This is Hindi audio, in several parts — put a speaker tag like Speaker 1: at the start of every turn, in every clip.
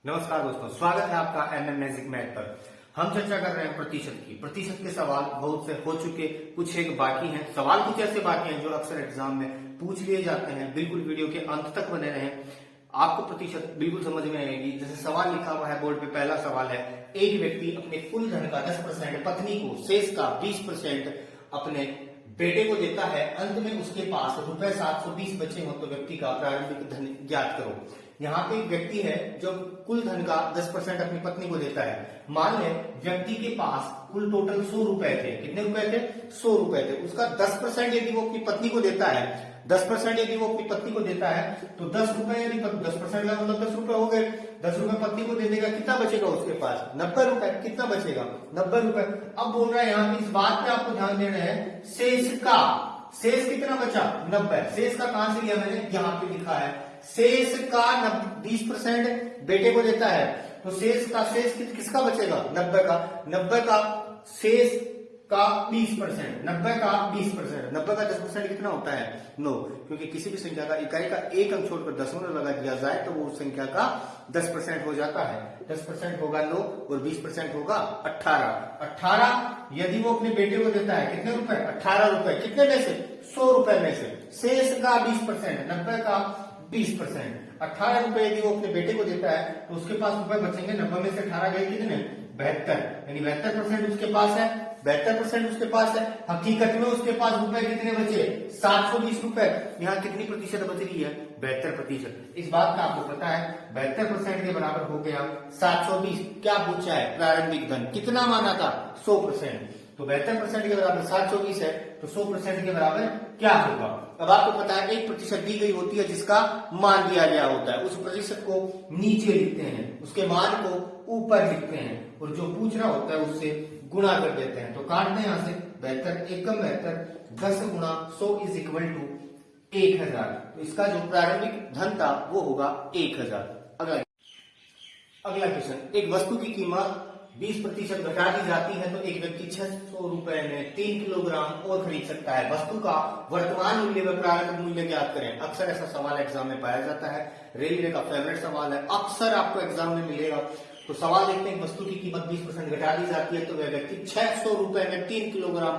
Speaker 1: नमस्कार दोस्तों, स्वागत है आपका एमएम मैजिक मैथ पर। हम चर्चा कर रहे हैं प्रतिशत की। प्रतिशत के सवाल बहुत से हो चुके, कुछ एक बाकी हैं। सवाल कुछ ऐसे बाकी हैं जो अक्सर एग्जाम में पूछ लिए जाते हैं। बिल्कुल वीडियो के अंत तक बने रहें, आपको प्रतिशत बिल्कुल समझ में आएगी। जैसे सवाल लिखा हुआ है बोर्ड पे, पहला सवाल है, एक व्यक्ति अपने कुल धन का 10% पत्नी को, शेष का 20% अपने बेटे को देता है। अंत में उसके पास रुपए 720 बचे हो तो व्यक्ति का प्रारंभिक धन ज्ञात करो। यहाँ पे एक व्यक्ति है जो कुल धन का 10% अपनी पत्नी को देता है। मान ले व्यक्ति के पास कुल टोटल 100 रुपए थे। कितने रुपए थे? 100 रुपए थे। उसका 10% यदि वो अपनी पत्नी को देता है, 10% यदि वो अपनी पत्नी को देता है तो 10 रुपए, यदि 10% का मतलब 10 रुपए हो गए। 10 रुपए पत्नी को दे देगा, कितना बचेगा उसके पास? 90 रुपए। कितना बचेगा? 90 रुपए। अब बोल रहा है यहाँ पे, इस बात पे आपको ध्यान देना है, शेष का, शेष कितना बचा? 90। शेष का कहां से लिया मैंने? यहाँ पे लिखा है, शेष का 20% बेटे को देता है तो शेष का, शेष किसका बचेगा? 90 का। 90 का शेष का 20%, 90 का 20%, 90 का 10% कितना होता है? 9। क्योंकि किसी भी संख्या का इकाई का एक अंक छोड़कर दशमलव लगा दिया जाए तो वो उस संख्या का 10% हो जाता है। 10% होगा 9 और 20% होगा 18। 18 यदि वो अपने बेटे को देता है, कितने रुपए? 18 रुपए। कितने में से? 100 रुपए में से। शेष का 20%, 90 का 20%, 18 रुपए यदि वो अपने बेटे को देता है तो उसके पास रुपए बचेंगे। 90 में से 18 गए कितने? 72। यानी 72% उसके पास है। 72% उसके पास है। हकीकत में उसके पास रुपए कितने बचे? 720 रुपए। यहाँ कितनी प्रतिशत बच रही है? 72%। इस बात का आपको पता है, 72% के बराबर हो गया 720। क्या पूछा है? प्रारंभिक धन कितना माना था? 100%। तो 72% के बराबर 720 है तो 100% के बराबर क्या होगा? अब आपको पता है 1% दी गई होती है जिसका मान दिया गया होता है। उस प्रतिशत को नीचे लिखते हैं, उसके मान को ऊपर लिखते हैं और जो पूछ रहा होता है उससे गुणा कर देते हैं। तो काट दें यहां से, 72 एकम 72, 10 गुणा 100 इज इक्वल टू 1000। तो इसका जो प्रारंभिक धन था वो होगा 1000। अगला क्वेश्चन, एक वस्तु की कीमत 20% घटा दी जाती है तो एक व्यक्ति 600 रुपए में 3 किलोग्राम और खरीद सकता है। वस्तु का वर्तमान मूल्य व प्रारंभिक मूल्य ज्ञात करें। अक्सर ऐसा सवाल एग्जाम में पाया जाता है, रेलवे का फेवरेट सवाल है, अक्सर आपको एग्जाम में मिलेगा। तो सवाल देखते हैं, वस्तु की कीमत 20% घटा दी जाती है तो वह व्यक्ति 600 रुपए में 3 किलोग्राम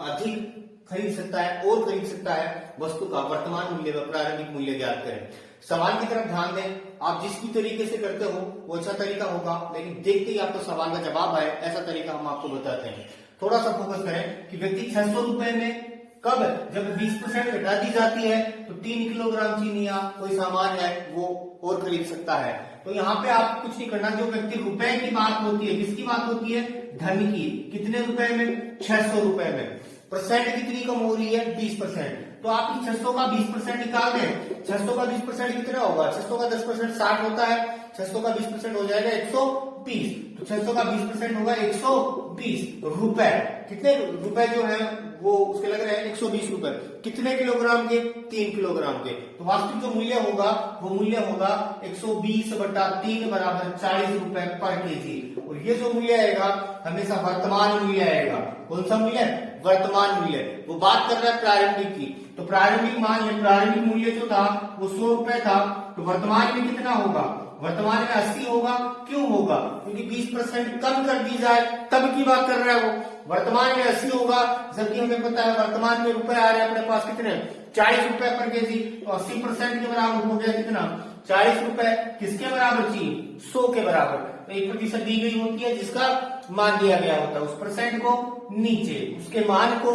Speaker 1: अधिक खरीद सकता है और खरीद सकता है। वस्तु का वर्तमान मूल्य व प्रारंभिक मूल्य ज्ञात करें। सवाल की तरफ ध्यान दें। आप जिस भी तरीके से करते हो वो अच्छा तरीका होगा, लेकिन देखते ही आपको सवाल का जवाब आए ऐसा तरीका हम आपको बताते हैं। थोड़ा सा फोकस करें कि व्यक्ति 600 रुपए में कब? जब 20% घटा दी जाती है तो 3 किलोग्राम चीनी या कोई सामान है वो और खरीद सकता है। तो यहाँ पे आप कुछ नहीं करना, जो व्यक्ति रुपए की बात होती है, किसकी बात होती है? धन की। कितने रुपए में? 600 रुपए में। परसेंट कितनी कम हो रही है? 20%। तो आप इस 600 का 20% निकाल दें। 600 का 20% कितना होगा? 600 का 10% 60 होता है, 600 का 20% हो जाएगा 120। तो 600 का 20% होगा 120 रुपए। कितने रुपए जो है वो उसके लग रहे हैं? 120 रुपए। कितने किलोग्राम के? 3 किलोग्राम के। तो वास्तविक जो मूल्य होगा वो मूल्य होगा 120/3 बराबर 40 रुपए पर केजी। और ये जो मूल्य आएगा हमेशा वर्तमान मूल्य आएगा। कौन सा मूल्य? वर्तमान मूल्य। वो बात कर रहा है प्रारंभिक की, तो प्रारंभिक मान या प्रारंभिक मूल्य जो था वो 100 रुपए था, तो वर्तमान में कितना होगा? वर्तमान में 80 होगा। क्यों होगा? क्योंकि 20% कम कर दी जाए तब की बात कर रहा है वो। वर्तमान में 80 होगा, जबकि हमें पता है वर्तमान में रुपए आ रहे हैं अपने पास कितने? 40 रुपए पर केजी। तो 80% के बराबर हो गया कितना? 40 रुपए। किसके बराबर चाहिए? 100 के बराबर। तो 1% दी गई होती है जिसका मान दिया गया होता है, उस परसेंट को नीचे, उसके मान को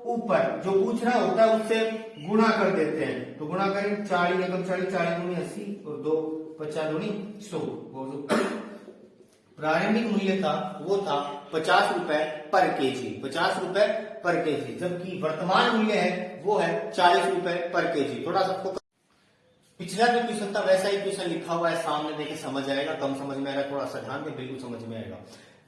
Speaker 1: ऊपर, जो पूछ रहा होता है उससे गुणा कर देते हैं। तो गुणा करें, 40 एकम 40, 40 दूनी 80 और 2 50 दूनी 100। वो जो प्रारंभिक मूल्य था वो था 50 रुपए पर केजी, 50 रुपए पर केजी, जबकि वर्तमान मूल्य है वो है 40 रुपए पर केजी। थोड़ा सा पिछला जो क्वेश्चन था वैसा ही क्वेश्चन लिखा हुआ है सामने, देखे समझ आएगा। कम समझ में आएगा थोड़ा सा ध्यान में, बिल्कुल समझ में आएगा।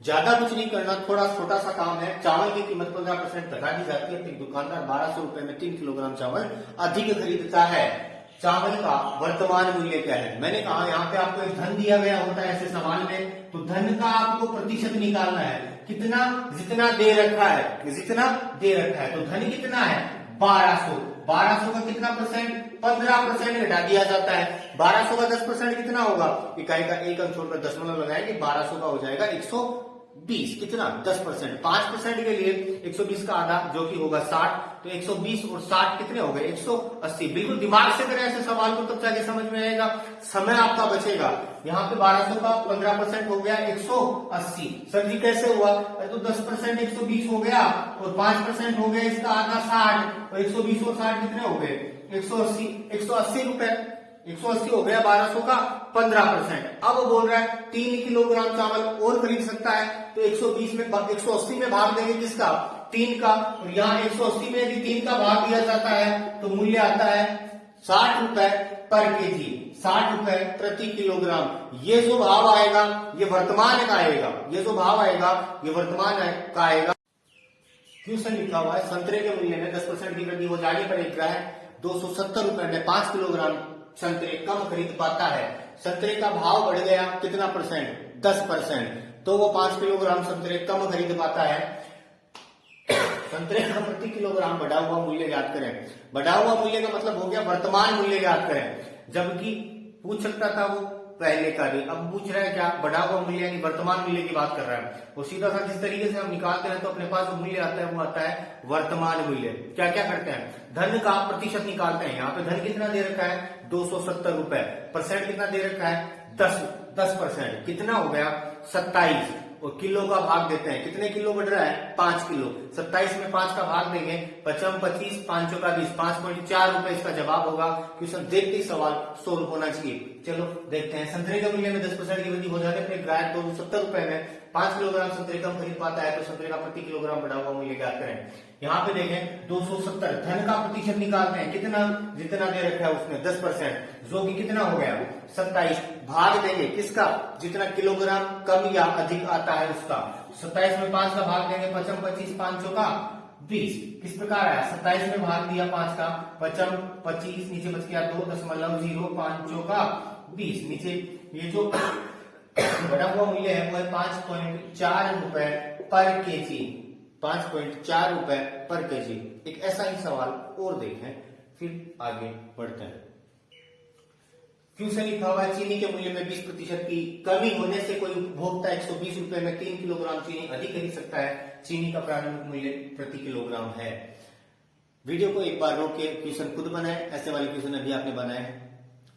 Speaker 1: ज्यादा कुछ नहीं करना, थोड़ा छोटा सा काम है। चावल की कीमत 15% घटा दी जाती है तो एक दुकानदार 1200 रुपए में 3 किलोग्राम चावल अधिक खरीदता है। चावल का वर्तमान मूल्य क्या है? मैंने कहा यहाँ पे आपको एक धन दिया गया होता है ऐसे सवाल में, तो धन का आपको प्रतिशत निकालना है। कितना? जितना दे रखा है, जितना दे रखा है। तो धन कितना है? 1200। 1200 का कितना परसेंट, 15% घटा दिया जाता है। 1200 का 10% कितना होगा, इकाई का एक अंक छोड़कर दशमलव लगाएंगे, 1200 का हो जाएगा 120, कितना 10%। 5% के लिए 120 का आधा जो कि होगा 60, तो 120 और 60 कितने हो गए 180। बिल्कुल दिमाग से करें ऐसे सवाल को तब जाके समझ में आएगा, समय आपका बचेगा। यहाँ पे 1200 का 15% हो गया 180। सर जी कैसे हुआ, तो 10% 120 हो गया और 5% हो गया इसका आधा 60, और 120 और 60 कितने हो गए 180, 180 रुपए, 180 हो गया 1200 का 15%। अब वो बोल रहा है 3 किलोग्राम चावल और खरीद सकता है, तो 120 में 180 में भाग देंगे किसका, 3 का, और यहाँ 180 में यदि 3 का भाग दिया जाता है तो मूल्य आता है 60 रुपए पर केजी, 60 रुपए प्रति किलोग्राम। ये जो भाव आएगा ये वर्तमान का आएगा, ये जो भाव आएगा ये वर्तमान का आएगा। क्वेश्चन लिखा हुआ है संतरे के मूल्य में 10% की वृद्धि हो जाने पर एक ग्राहक 270 रुपए में 5 किलोग्राम संतरे कम खरीद पाता है। संतरे का भाव बढ़ गया कितना परसेंट, 10%, तो वो 5 किलोग्राम संतरे कम खरीद पाता है। संतरे का प्रति किलोग्राम बढ़ा हुआ मूल्य ज्ञात करें। बढ़ा हुआ मूल्य का मतलब हो गया वर्तमान मूल्य ज्ञात करें, जबकि पूछ सकता था वो पहले का भी, अब पूछ रहा है क्या, बढ़ा हुआ मूल्य यानी वर्तमान मूल्य की बात कर रहा है। वो सीधा सा जिस तरीके से हम निकालते हैं तो अपने पास जो मूल्य आता है वो आता है वर्तमान मूल्य। क्या क्या करते हैं, धन का प्रतिशत निकालते हैं। यहाँ पे धन कितना दे रखा है 270 रुपए, परसेंट कितना दे रखा है 10%, कितना हो गया 27, और किलो का भाग देते हैं, कितने किलो बढ़ रहा है 5 किलो, 27 में 5 का भाग देंगे, 55 25, 5 का 20, 5.4 रुपए इसका जवाब होगा। क्वेश्चन देखते ही सवाल सोल्व होना चाहिए। चलो देखते हैं, संतरे के मूल्य में 10% की वृद्धि हो जाने पर ग्राहक 270 रुपए में 5 किलोग्राम संतरे कम खरीद पाता है, तो संतरे का प्रति किलोग्राम बढ़ा हुआ मूल्य ज्ञात करें। यहाँ पे देखें 270, धन का प्रतिशत निकालते हैं, कितना, जितना दे रखा है उसने 10%, जो कि कितना हो गया 27, भाग देंगे किसका, जितना किलोग्राम कम या अधिक आता है उसका। 27 में 5 का भाग देंगे, 55 25, 5 का 20, किस प्रकार है 27 में भाग दिया 5 का, 55 25, नीचे बच गया 2.0, 5 का 20, नीचे ये जो बढ़ा हुआ मूल्य है वो है 5.4 रुपए पर केजी, 5.4 रुपए पर केजी। एक ऐसा ही सवाल और देखें, फिर आगे बढ़ते हैं। क्वेश्चन लिखा हुआ है चीनी के मूल्य में 20% की कमी होने से कोई उपभोक्ता 120 रुपए में 3 किलोग्राम चीनी अधिक खरीद सकता है। चीनी का प्रारंभिक मूल्य प्रति किलोग्राम है। वीडियो को एक बार रोक के क्वेश्चन खुद बनाए, ऐसे वाले क्वेश्चन अभी आपने बनाए हैं।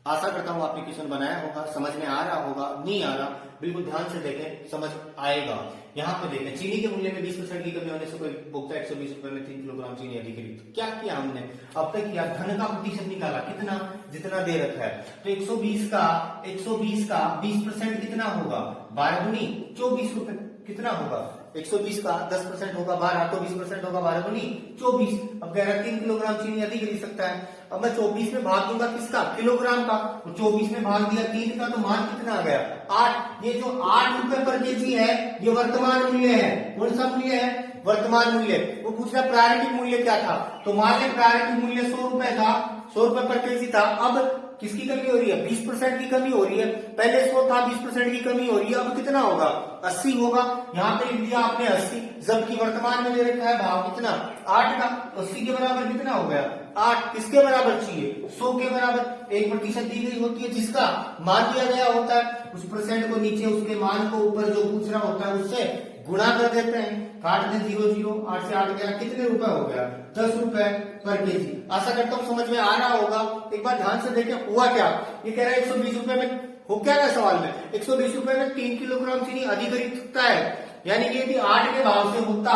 Speaker 1: आशा करता हूं आपने क्वेश्चन बनाया होगा, समझ में आ रहा होगा, नहीं आ रहा बिल्कुल ध्यान से देखें, समझ आएगा। यहाँ पे देखें चीनी के मूल्य में 20% की कमी होने से कोई उपभोक्ता 120 रुपए में 3 किलोग्राम चीनी अधिक खरीद। क्या किया हमने अब तक किया, धन का प्रतिशत निकाला, कितना, जितना दे रखा है, तो 120 का 20% कितना होगा 12 दूनी 24 रुपए, कितना होगा 120 का 10% होगा 12, तो 20% होगा 12 दूनी 24। अब कह रहा है 3 किलोग्राम चीनी अधिक खरीद सकता है। अब मैं 24 में भाग दूंगा किसका, किलोग्राम का, तो 24 में भाग दिया 3 का, तो मान कितना आ गया 8। ये जो 8 रुपए पर केजी है ये वर्तमान मूल्य है। कौन सा मूल्य है, वर्तमान मूल्य। वो पूछ रहा प्रारंभिक मूल्य क्या था, तो मान लें प्रारंभिक मूल्य 100 रुपए था, 100 रुपए पर केजी था। अब किसकी कमी हो रही है, 20% की कमी हो रही है। पहले 100 था, 20% की कमी हो रही है, अब कितना होगा 80 होगा। यहाँ पे लिख दिया आपने 80, जबकि वर्तमान में दे रखा है भाव कितना 8 का, 80 के बराबर कितना हो गया 8। किसके बराबर चाहिए 100 के बराबर। 1% दी गई होती है जिसका मान दिया गया होता है, उस परसेंट को नीचे उसके मान को ऊपर जो पूछ रहा होता है उससे गुणा कर देते हैं, काट दें 0 0, 8 से 8 गया, कितने रुपए हो गया 10 रुपए पर केजी। आशा करता हूँ समझ में आ रहा होगा। एक बार ध्यान से देखें हुआ क्या, ये कह रहा है 120 रुपए में हो क्या रहा है सवाल में, 120 रुपए में 3 किलोग्राम चीनी अधिक खरीद सकता है। यानी कि यदि 8 के भाव से होता,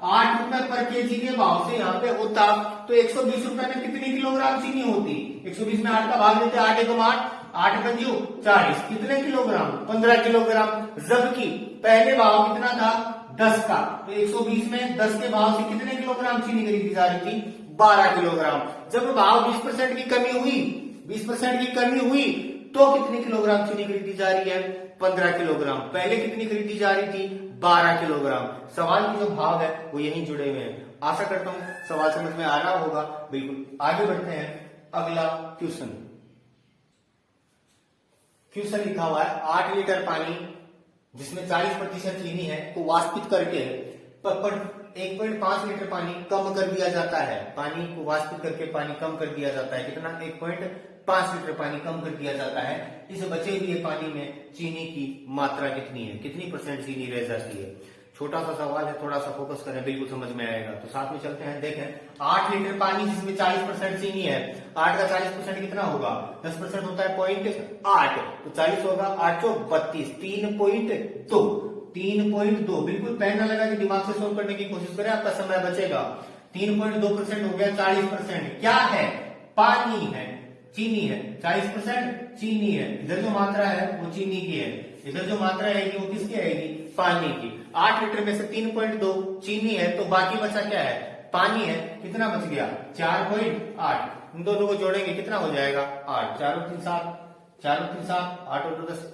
Speaker 1: 8 रुपए पर केजी के भाव से यहाँ पे होता, तो 120 रुपए में कितनी किलोग्राम चीनी होती। 120 में 8 का भाग देते, 8 1 8, 8 पंजू 40, कितने किलोग्राम 15 किलोग्राम। जबकि पहले भाव कितना था 10 का, तो 120 में 10 के भाव से कितने किलोग्राम चीनी खरीदी जा रही थी 12 किलोग्राम। जब भाव 20% की कमी हुई, 20% की कमी हुई, तो कितनी किलोग्राम चीनी खरीदी जा रही है 15 किलोग्राम। पहले कितनी खरीदी जा रही थी 12 किलोग्राम। सवाल के जो भाव है वो यहीं जुड़े हुए हैं। आशा करता हूं सवाल समझ में आ रहा होगा। बिल्कुल आगे बढ़ते हैं, अगला क्वेश्चन। क्वेश्चन लिखा हुआ है 8 लीटर पानी जिसमें 40% चीनी है को वाष्पित करके 1.5 लीटर पानी कम कर दिया जाता है, पानी को वाष्पित करके पानी कम कर दिया जाता है। कितना? 1.5 लीटर पानी कम कर दिया जाता है। इस बचे हुए पानी में चीनी की मात्रा कितनी है, कितनी परसेंट चीनी रह जाती है? छोटा सा सवाल है, थोड़ा सा फोकस करें, बिल्कुल समझ में आएगा। तो साथ में चलते हैं, देखें 8 लीटर पानी जिसमें 40% चीनी है, 8 का 40% कितना होगा? 10% होता है 0.8, तो 40 होगा 8 चौक 32, 3.2, 3.2। बिल्कुल पेन न लगा के दिमाग से सोल्व करने की कोशिश करें, आपका समय बचेगा। 3.2% हो गया 40%। क्या है? पानी है, चीनी है। 40% चीनी है, इधर जो मात्रा है वो चीनी की है, इधर जो मात्रा आएगी वो किसकी आएगी? पानी की। 8 लीटर में से 3.2 चीनी है, तो बाकी बचा क्या है? पानी है। कितना बच गया? 4.8। इन दोनों को जोड़ेंगे कितना हो जाएगा? 8, 4 और 3 7, 4 और 3 7, 8 और 2 10,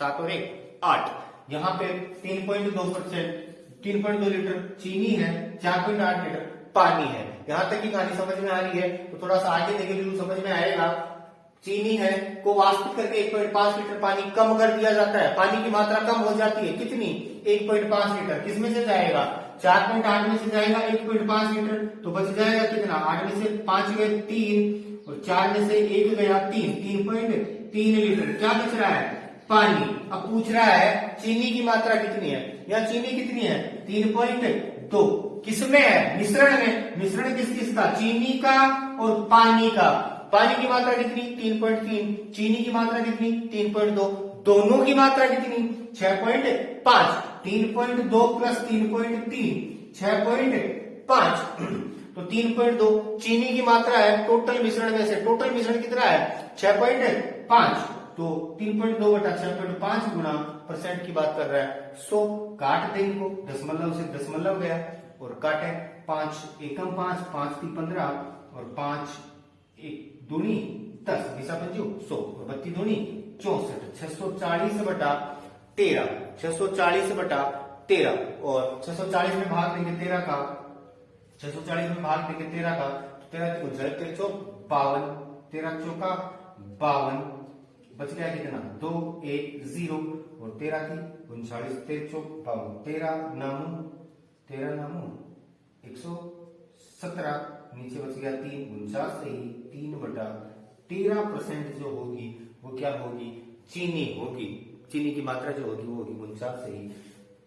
Speaker 1: 7 और 1 8। यहाँ पे 3.2 लीटर चीनी है, 4.8 लीटर पानी है। यहां तक की कहानी समझ में आ रही है, तो थोड़ा सा आगे देखें, बिल्कुल समझ में आएगा। चीनी है को वाष्पित करके 1.5 लीटर पानी कम कर दिया जाता है, पानी की मात्रा कम हो जाती है। कितनी? 1.5 लीटर। किसमें से जाएगा? 4.8 में से जाएगा 1.5 लीटर, तो बच जाएगा कितना? 8 में से 5 गए 3, और 4 में से 1 गया 3, 3.3 लीटर। क्या बच रहा है? पानी। अब पूछ रहा है चीनी की मात्रा कितनी है, या चीनी कितनी है? 3.2। किसमें है? मिश्रण में। मिश्रण किस किस का? चीनी का और पानी का। पानी की मात्रा कितनी? 3.3। चीनी की मात्रा कितनी? 3.2। दोनों की मात्रा कितनी? 6.5। 3.2 प्लस 3.3, 6.5। तो 3.2 चीनी की मात्रा है टोटल मिश्रण में से। टोटल मिश्रण कितना है? 6.5। तो 3.2 बटा 6.5 गुना परसेंट की बात कर रहा है। 100 काट दे इनको, दशमलव से दशमलव गया और काटे। 5 एकम 5, 5 3 15 और 5 1 दूनी 10, 20 पंजू 100 और 32 दूनी 64। 640 बटा 13, 640 बटा 13, और 640 में भाग देंगे 13 का, 640 में भाग देंगे 13 का, 13 13 चौक 52, 13 चौका 52, बच गया कितना? 2 1 0, और 13 की 39, 13 चौक 52, 13 नामू 117, नीचे बच गया 3, 49 सही, 3 बटा 13% जो होगी वो क्या होगी? चीनी होगी। चीनी की मात्रा जो होगी वो होगी 49 सही,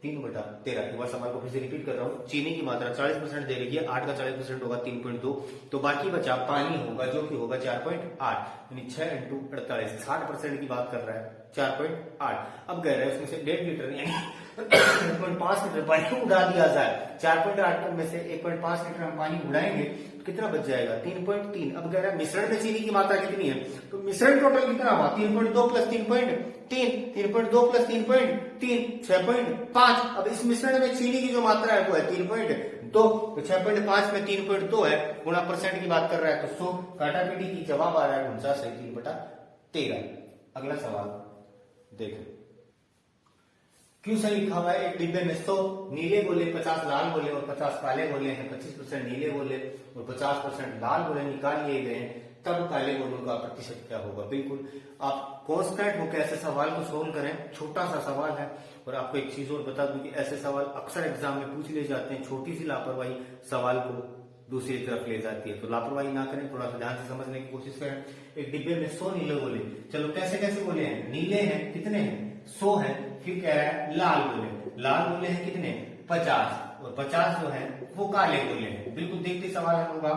Speaker 1: 3 बटा 13। एक बार सवाल को फिर से रिपीट कर रहा हूँ। चीनी की मात्रा 40% दे रही है, 8 का 40% होगा 3.2, तो बाकी बचा पानी होगा जो कि होगा 4.8, यानी 6 × 48, 60% की बात कर रहा है, 4.8। अब कह रहे हैं उसमें से 1.5 लीटर यानी 1.5 लीटर पानी उड़ा दिया जाए। 4.8 में से 1.5 लीटर हम पानी उड़ाएंगे तो कितना बच जाएगा? 3.3। अब कह रहा है मिश्रण में चीनी की मात्रा कितनी है, तो मिश्रण टोटल कितना हुआ? 3.2 प्लस 3.3, 3.2 प्लस 3.3, 6.5। अब इस मिश्रण में चीनी की जो मात्रा है वो है 3.2, तो 6.5 में 3.2 है, गुणा परसेंट की बात कर रहा है, तो 100 काटा पीटी की जवाब आ रहा है 49 सही, 3 बटा 13। अगला सवाल देखें। क्यों सही लिखा हुआ है? एक डिब्बे में 100 नीले गोले, 50 लाल गोले और 50 काले गोले हैं। 25% नीले गोले और 50% लाल गोले निकाल लिए गए हैं, तब काले गोलों का प्रतिशत क्या होगा? बिल्कुल आप कॉन्स्टेंट होकर ऐसे सवाल को सोल्व करें। छोटा सा सवाल है, और आपको एक चीज और बता दूं कि ऐसे सवाल अक्सर एग्जाम में पूछ लिए जाते हैं। छोटी सी लापरवाही सवाल को दूसरी तरफ ले जाती है, तो लापरवाही ना करें, थोड़ा सा ध्यान से समझने की कोशिश करें। एक डिब्बे में 100 नीले गोले, चलो कैसे कैसे गोले हैं? नीले हैं, कितने हैं? 100 है। फिर कह रहा है लाल गोले, लाल गोले हैं कितने? 50, और 50 जो है वो काले गोले हैं। बिल्कुल देखते सवाल होगा।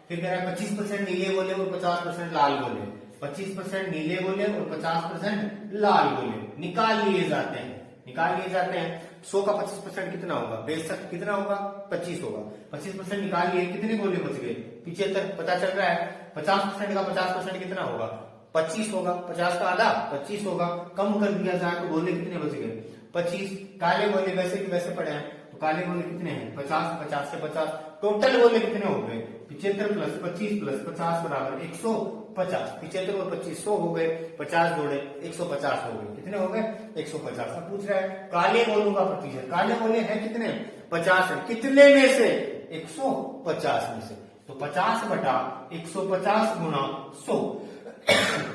Speaker 1: फिर कह रहा है 25% नीले गोले और 50% लाल गोले, 25% नीले गोले और 50% लाल गोले निकाल लिए जाते हैं, निकाल लिए जाते हैं। 100 का 25% कितना होगा? बेशक कितना होगा? 25 होगा। 25% निकाल लिए, कितने गोले बच गए? 75। पता चल रहा है 50% का 50% कितना होगा? 25 होगा। 50 का आधा 25 होगा। कम कर दिया जाए तो गोले कितने बच गए? 25। काले गोले वैसे की वैसे पड़े हैं, तो काले गोले कितने हैं? 50, 50 से 50, टोटल गोले कितने हो गए? 75 प्लस 25 प्लस 50 बराबर 150। 75 और 25 100 हो गए, 50 जोड़े 150 हो गए। कितने हो गए? 150। अब पूछ रहा है काले गोलों का प्रतिशत। काले गोले हैं कितने? 50 है। कितने में से? 150 में से। तो 50 बटा 150 गुणा 100।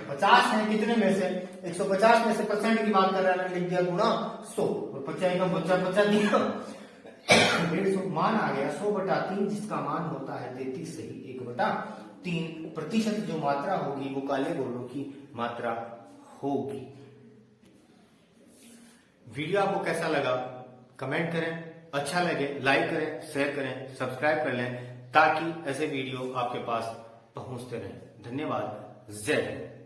Speaker 1: 50 है कितने में से? 150 में से परसेंट की बात कर रहा है, लिख दिया गुणा 100, और 50 का बच्चा दिया 150 मान आ गया 100/3, जिसका मान होता है 33 सही 1/3। प्रतिशत जो मात्रा होगी वो काले घोड़ों की मात्रा होगी। वीडियो आपको कैसा लगा कमेंट करें, अच्छा लगे लाइक करें, शेयर करें, सब्सक्राइब कर लें ताकि ऐसे वीडियो आपके पास पहुंचते रहें। धन्यवाद। जय हिंद।